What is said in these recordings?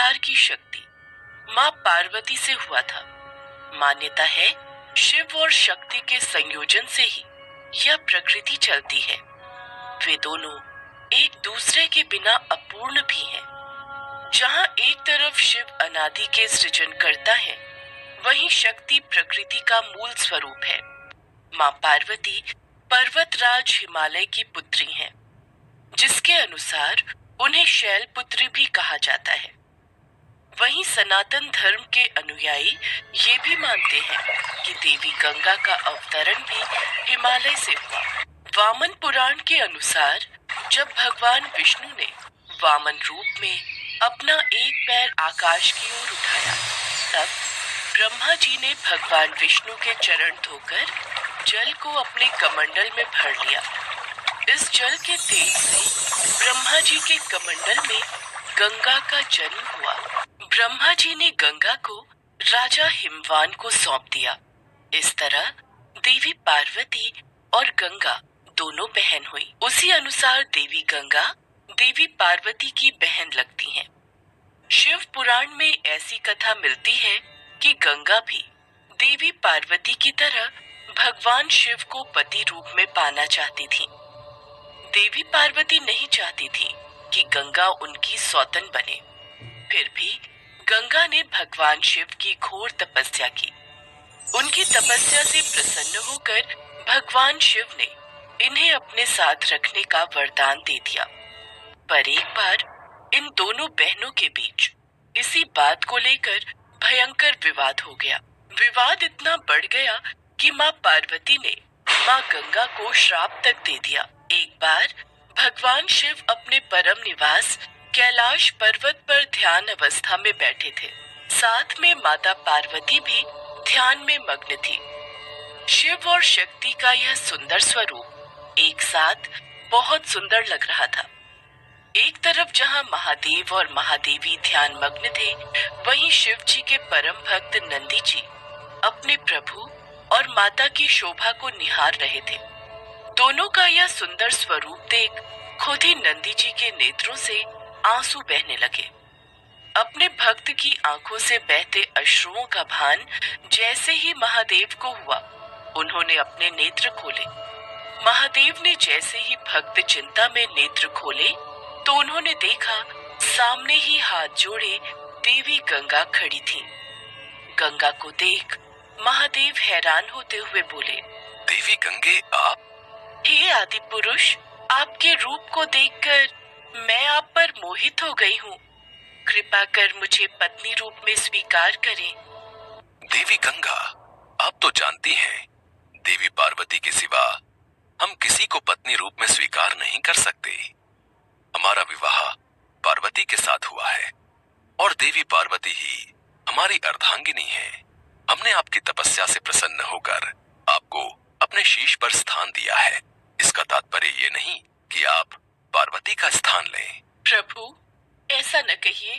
संसार की शक्ति माँ पार्वती से हुआ था। मान्यता है शिव और शक्ति के संयोजन से ही यह प्रकृति चलती है। वे दोनों एक दूसरे के बिना अपूर्ण भी हैं। जहाँ एक तरफ शिव अनादि के सृजन करता है, वहीं शक्ति प्रकृति का मूल स्वरूप है। माँ पार्वती पर्वतराज हिमालय की पुत्री हैं, जिसके अनुसार उन्हें शैलपुत्री भी कहा जाता है। वहीं सनातन धर्म के अनुयायी ये भी मानते हैं कि देवी गंगा का अवतरण भी हिमालय से हुआ। वामन पुराण के अनुसार जब भगवान विष्णु ने वामन रूप में अपना एक पैर आकाश की ओर उठाया, तब ब्रह्मा जी ने भगवान विष्णु के चरण धोकर जल को अपने कमंडल में भर लिया। इस जल के तेज से ब्रह्मा जी के कमंडल में गंगा का जन्म हुआ। ब्रह्मा जी ने गंगा को राजा हिमवान को सौंप दिया। इस तरह देवी पार्वती और गंगा दोनों बहन हुई। उसी अनुसार देवी गंगा देवी पार्वती की बहन लगती हैं। शिव पुराण में ऐसी कथा मिलती है कि गंगा भी देवी पार्वती की तरह भगवान शिव को पति रूप में पाना चाहती थी। देवी पार्वती नहीं चाहती थी कि गंगा उनकी सौतन बने। फिर भी गंगा ने भगवान शिव की घोर तपस्या की। उनकी तपस्या से प्रसन्न होकर भगवान शिव ने इन्हें अपने साथ रखने का वरदान दे दिया। पर एक बार इन दोनों बहनों के बीच इसी बात को लेकर भयंकर विवाद हो गया। विवाद इतना बढ़ गया कि माँ पार्वती ने माँ गंगा को श्राप तक दे दिया। एक बार भगवान शिव अपने परम निवास कैलाश पर्वत पर ध्यान अवस्था में बैठे थे। साथ में माता पार्वती भी ध्यान में मग्न थी। शिव और शक्ति का यह सुंदर स्वरूप एक साथ बहुत सुंदर लग रहा था। एक तरफ जहाँ महादेव और महादेवी ध्यान मग्न थे, वहीं शिव जी के परम भक्त नंदी जी अपने प्रभु और माता की शोभा को निहार रहे थे। दोनों का यह सुंदर स्वरूप देख खुद ही नंदी जी के नेत्रों से आंसू बहने लगे। अपने भक्त की आंखों से बहते अश्रुओं का भान जैसे ही महादेव को हुआ, उन्होंने अपने नेत्र खोले। महादेव ने जैसे ही भक्त चिंता में नेत्र खोले, तो उन्होंने देखा सामने ही हाथ जोड़े देवी गंगा खड़ी थी। गंगा को देख महादेव हैरान होते हुए बोले, देवी गंगे आप? हे आदि पुरुष, आपके रूप को देखकर मैं आप पर मोहित हो गई हूँ। कृपा कर मुझे पत्नी रूप में स्वीकार करें। देवी गंगा, आप तो जानती हैं, देवी पार्वती के सिवा हम किसी को पत्नी रूप में स्वीकार नहीं कर सकते। हमारा विवाह पार्वती के साथ हुआ है और देवी पार्वती ही हमारी अर्धांगिनी है। हमने आपकी तपस्या से प्रसन्न होकर आपको अपने शीश पर स्थान दिया है। इसका तात्पर्य ये नहीं कि आप पार्वती का स्थान लें। प्रभु, ऐसा न कहिए।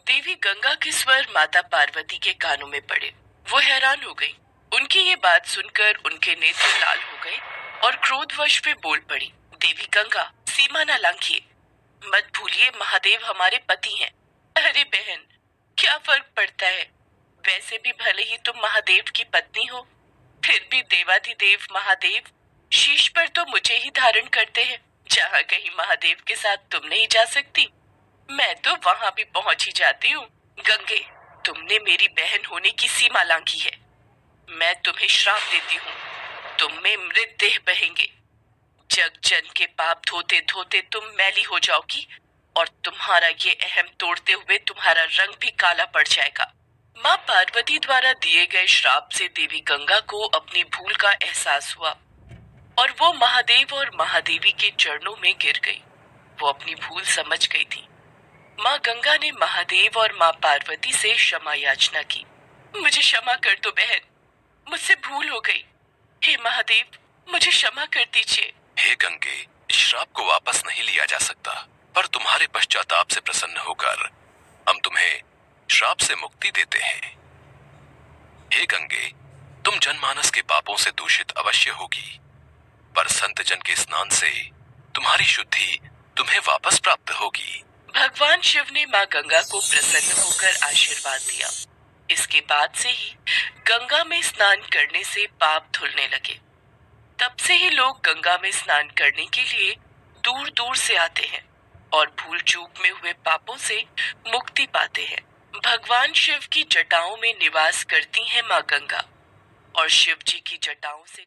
देवी गंगा के स्वर माता पार्वती के कानों में पड़े। वो हैरान हो गई। उनकी ये बात सुनकर उनके नेत्र लाल हो गए और क्रोधवश वे बोल पड़ी, देवी गंगा, सीमा न लांघिए। मत भूलिए महादेव हमारे पति हैं। अरे बहन, क्या फर्क पड़ता है? वैसे भी भले ही तुम महादेव की पत्नी हो, फिर भी देवाधिदेव महादेव शीश पर तो मुझे ही धारण करते हैं। जहाँ कहीं महादेव के साथ तुम नहीं जा सकती, मैं तो वहाँ भी पहुँच ही जाती हूँ। गंगे, तुमने मेरी बहन होने की सीमा लांघी है। मैं तुम्हें श्राप देती हूँ, तुम में मृत देह बहेंगे। जग जन के पाप धोते धोते तुम मैली हो जाओगी और तुम्हारा ये अहम तोड़ते हुए तुम्हारा रंग भी काला पड़ जाएगा। माँ पार्वती द्वारा दिए गए श्राप से देवी गंगा को अपनी भूल का एहसास हुआ और वो महादेव और महादेवी के चरणों में गिर गई। वो अपनी भूल समझ गई थी। माँ गंगा ने महादेव और माँ पार्वती से क्षमा याचना की। मुझे क्षमा कर दो बहन, मुझसे भूल हो गई। हे महादेव, मुझे क्षमा कर दीजिए। हे गंगे, इस श्राप को वापस नहीं लिया जा सकता, पर तुम्हारे पश्चाताप से प्रसन्न होकर हम तुम्हें श्राप से मुक्ति देते हैं। हे गंगे, तुम जनमानस के पापों से दूषित अवश्य होगी, पर संत जन के स्नान से तुम्हारी शुद्धि तुम्हें वापस प्राप्त होगी। भगवान शिव ने माँ गंगा को प्रसन्न होकर आशीर्वाद दिया। इसके बाद से ही गंगा में स्नान करने से पाप धुलने लगे। तब से ही लोग गंगा में स्नान करने के लिए दूर दूर से आते हैं और भूल चूक में हुए पापों से मुक्ति पाते हैं। भगवान शिव की जटाओं में निवास करती हैं माँ गंगा और शिव जी की जटाओं से